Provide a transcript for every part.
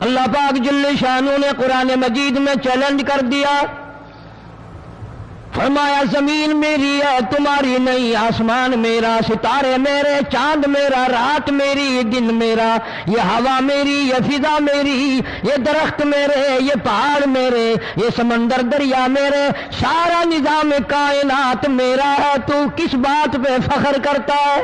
اللہ پاک جل شانہ نے قرآن مجید میں چیلنج کر دیا، فرمایا زمین میری ہے تمہاری نہیں، آسمان میرا، ستارے میرے، چاند میرا، رات میری، دن میرا، یہ ہوا میری، یہ فضا میری، یہ درخت میرے، یہ پہاڑ میرے، یہ سمندر دریا میرے، سارا نظام کائنات میرا ہے، تو کس بات پہ فخر کرتا ہے؟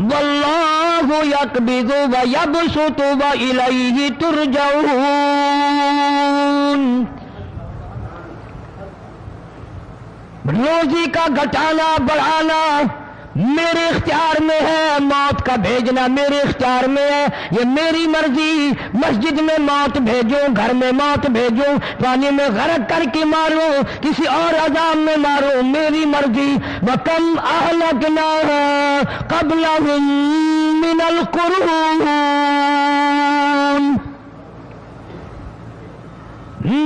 واللہ یقبض ویبسط والیہ ترجعون۔ روزی کا گھٹانا بڑھانا میرے اختیار میں ہے، موت کا بھیجنا میرے اختیار میں ہے، یہ میری مرضی۔ مسجد میں موت بھیجوں، گھر میں موت بھیجوں، پانی میں غرق کر کے ماروں، کسی اور عذاب میں ماروں، میری مرضی۔ وَكَمْ أَهْلَكْنَا قَبْلَهُم مِّنَ الْقُرُونِ،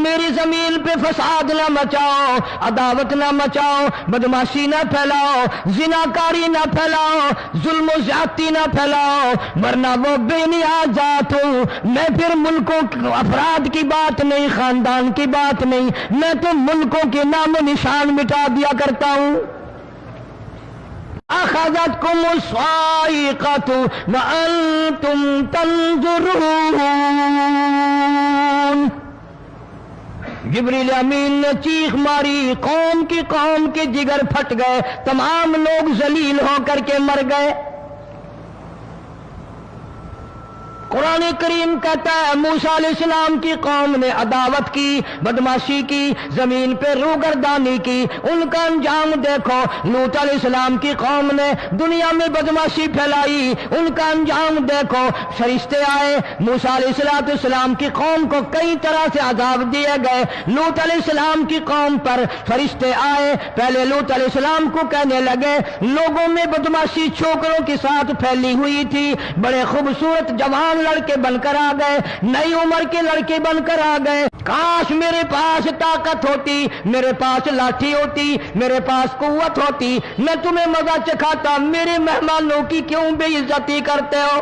میری زمین پہ فساد نہ مچاؤ، عداوت نہ مچاؤ، بدماشی نہ پھیلاؤ، زناکاری نہ پھیلاؤ، ظلم و زیادتی نہ پھیلاؤ، ورنہ وہ بے نیاز ذات ہوں۔ میں پھر ملکوں افراد کی بات نہیں، خاندان کی بات نہیں، میں تو ملکوں کے نام و نشان مٹا دیا کرتا ہوں۔ اخذتکم الصاعقۃ وانتم تنظرون، جبریل امین نے چیخ ماری، قوم کے جگر پھٹ گئے، تمام لوگ ذلیل ہو کر کے مر گئے۔ قرآن کریم کہتا ہے موسیٰ علیہ السلام کی قوم نے عداوت کی، بدماشی کی، زمین پہ روگردانی کی، ان کا انجام دیکھو۔ لوط علیہ السلام کی قوم نے دنیا میں بدماشی پھیلائی، ان کا انجام دیکھو۔ فرشتے آئے، موسیٰ علیہ السلام کی قوم کو کئی طرح سے عذاب دیے گئے۔ لوط علیہ السلام کی قوم پر فرشتے آئے، پہلے لوط علیہ السلام کو کہنے لگے، لوگوں میں بدماشی چھوکروں کے ساتھ پھیلی ہوئی تھی، بڑے خوبصورت جوان لڑکے بن کر آ گئے، نئی عمر کے لڑکے بن کر آ گئے، کاش میرے پاس طاقت ہوتی، میرے پاس لاٹھی ہوتی، میرے پاس قوت ہوتی، میں تمہیں مزہ چکھاتا، میرے مہمانوں کی کیوں بے عزتی کرتے ہو؟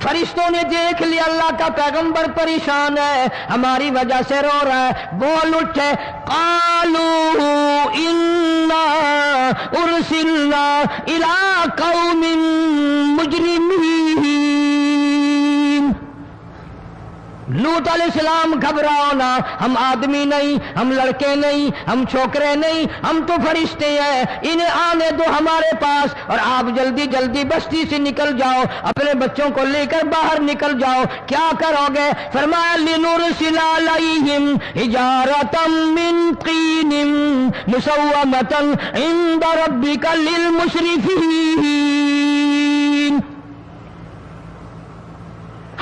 فرشتوں نے دیکھ لیا اللہ کا پیغمبر پریشان ہے، ہماری وجہ سے رو رہا ہے، بول اٹھے، قالوا انا ارسلنا الى قوم مجرمین۔ لوط علیہ السلام گھبراؤ نہ، ہم آدمی نہیں، ہم لڑکے نہیں، ہم چھوکرے نہیں، ہم تو فرشتے ہیں، انہیں آنے دو ہمارے پاس، اور آپ جلدی جلدی بستی سے نکل جاؤ، اپنے بچوں کو لے کر باہر نکل جاؤ۔ کیا کرو گے؟ فرمایا لنرسل علیہم حجارۃ من طین مسومۃ عند ربک للمسرفین،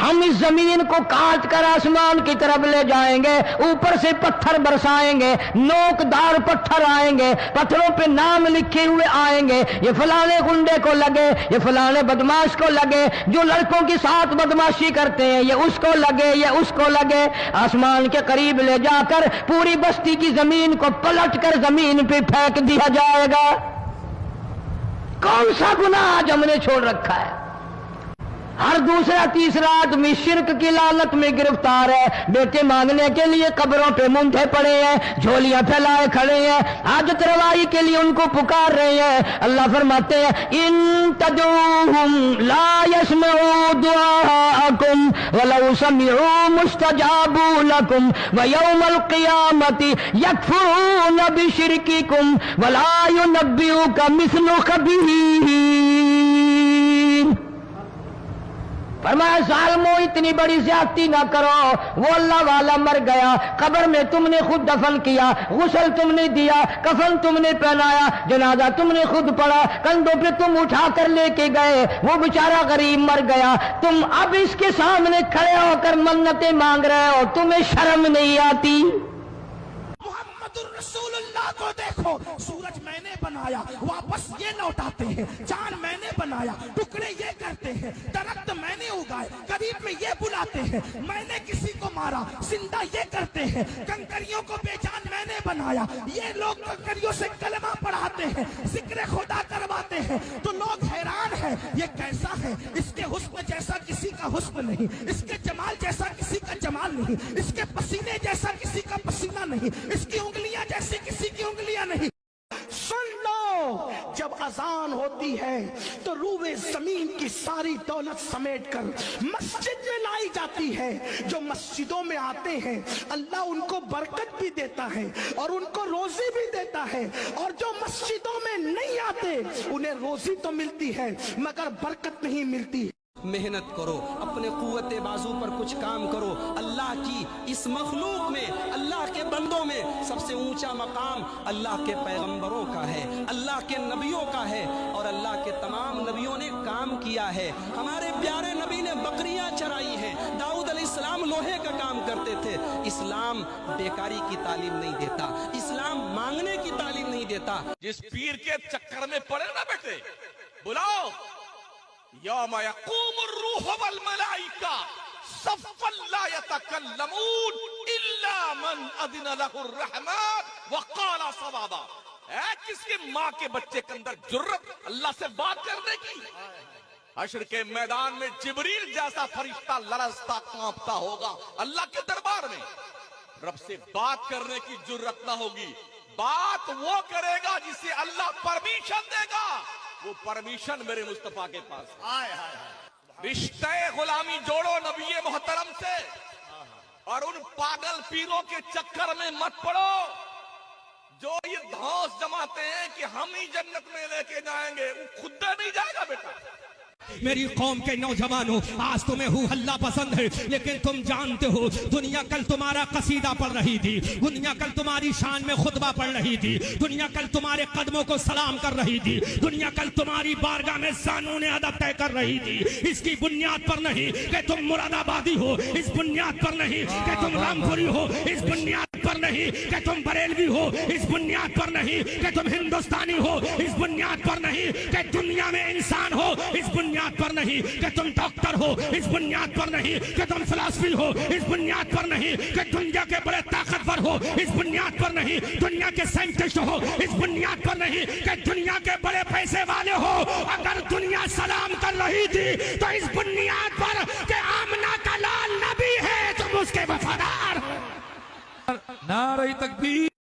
ہم اس زمین کو کاٹ کر آسمان کی طرف لے جائیں گے، اوپر سے پتھر برسائیں گے، نوکدار پتھر آئیں گے، پتھروں پہ نام لکھے ہوئے آئیں گے، یہ فلانے گنڈے کو لگے، یہ فلانے بدماش کو لگے، جو لڑکوں کے ساتھ بدماشی کرتے ہیں یہ اس کو لگے، یہ اس کو لگے۔ آسمان کے قریب لے جا کر پوری بستی کی زمین کو پلٹ کر زمین پہ پھینک دیا جائے گا۔ کون سا گناہ آج ہم نے چھوڑ رکھا ہے؟ ہر دوسرا تیسرا آدمی شرک کی لعنت میں گرفتار ہے، بیٹے مانگنے کے لیے قبروں پہ منڈے پڑے ہیں، جھولیاں پھیلائے کھڑے ہیں، حاجت روائی کے لیے ان کو پکار رہے ہیں۔ اللہ فرماتے ہیں ان تدعوہم لا يسمعوا دعاءکم ولو سمعوا مستجابوا لکم ویوم القیامت یکفرون بشرککم ولا ینبئک مثل خبیر۔ فرمایا ظالمو اتنی بڑی زیادتی نہ کرو، وہ اللہ والا مر گیا، قبر میں تم نے خود دفن کیا، غسل تم نے دیا، کفن تم نے پہنایا، جنازہ تم نے خود پڑھا، کندھوں پہ تم اٹھا کر لے کے گئے، وہ بیچارہ غریب مر گیا، تم اب اس کے سامنے کھڑے ہو کر منتیں مانگ رہے ہو، تمہیں شرم نہیں آتی؟ محمد الرسول اللہ کو دیکھو، سورج میں نے بنایا واپس یہ لوٹاتے ہیں، چاند میں نے بنایا ٹکڑے یہ کرتے ہیں، درخت میں نے اگائے قریب میں یہ بلاتے ہیں، میں نے کسی کو مارا زندہ یہ کرتے ہیں، کنکریوں کو بے جان میں نے بنایا، یہ لوگ کنکریوں سے کلمہ پڑھاتے ہیں، ذکر خدا کرواتے ہیں، تو لوگ حیران ہیں یہ کیسا ہے، اس کے حسن جیسا کسی کا حسن نہیں، اس کے جمال جیسا کسی کا جمال نہیں، اس کے پسینے جیسا کسی کا پسینہ نہیں، اس کی انگلیاں جیسی کسی کی انگلیاں نہیں۔ سن لو، جب اذان ہوتی ہے تو روئے زمین کی ساری دولت سمیٹ کر مسجد میں لائی جاتی ہے۔ جو مسجدوں میں آتے ہیں اللہ ان کو برکت بھی دیتا ہے اور ان کو روزی بھی دیتا ہے، اور جو مسجدوں میں نہیں آتے انہیں روزی تو ملتی ہے مگر برکت نہیں ملتی۔ محنت کرو، اپنے قوت بازو پر کچھ کام کرو۔ اللہ کی اس مخلوق میں، اللہ کے بندوں میں سب سے اونچا مقام اللہ کے پیغمبروں کا ہے، اللہ کے نبیوں کا ہے، اور اللہ کے تمام نبیوں نے کام کیا ہے۔ ہمارے پیارے نبی نے بکریاں چرائی ہیں، داؤد علیہ السلام لوہے کا کام کرتے تھے۔ اسلام بیکاری کی تعلیم نہیں دیتا، اسلام مانگنے کی تعلیم نہیں دیتا۔ جس پیر کے چکر میں پڑے نا بیٹے، بلاؤ یوم یقوم الروح والملائکہ صفا لا یتکلمون الا من اذن له الرحمن وقال صوابا۔ اے کس کے ماں کے بچے کے اندر جرت اللہ سے بات کرنے کی؟ حشر کے میدان میں جبریل جیسا فرشتہ لرزتا کانپتا ہوگا اللہ کے دربار میں، رب سے بات کرنے کی جرت نہ ہوگی۔ بات وہ کرے گا جسے اللہ پرمیشن دے گا، وہ پرمیشن میرے مصطفیٰ کے پاس۔ رشتہ غلامی جوڑو نبی محترم سے، اور ان پاگل پیروں کے چکر میں مت پڑو جو یہ دھوس جماتے ہیں کہ ہم ہی جنت میں لے کے جائیں گے، وہ خود نہیں جائے گا بیٹا۔ میری قوم کے نوجوانوں، آج تمہیں ہو ہلا پسند ہے، لیکن تم جانتے ہو دنیا کل تمہارا قصیدہ پڑھ رہی تھی، دنیا کل تمہاری شان میں خطبہ پڑھ رہی تھی، دنیا کل تمہارے قدموں کو سلام کر رہی تھی، دنیا کل تمہاری بارگاہ میں قانون ادب طے کر رہی تھی۔ اس کی بنیاد پر نہیں کہ تم مراد آبادی ہو، اس بنیاد پر نہیں کہ تم رامپوری ہو، اس بنیاد پر نہیں کہ تم بریلوی ہو، اس بنیاد پر نہیں کہ تم ہندوستانی ہو، اس بنیاد پر نہیں کہ دنیا میں انسان ہو، اس بنیاد پر نہیں کہ تم ڈاکٹر ہو، اس بنیاد پر نہیں کہ تم فلسفی ہو، اس بنیاد پر نہیں کہ دنیا کے بڑے طاقتور ہو، اس بنیاد پر نہیں دنیا کے سائنٹسٹ ہو، اس بنیاد پر نہیں کہ دنیا کے بڑے پیسے والے ہو۔ اگر دنیا سلام کر رہی تھی تو اس بنیاد پر کہ آمنہ کا لال نبی ہے، تم اس کے وفادار۔ نعرہ تکبیر۔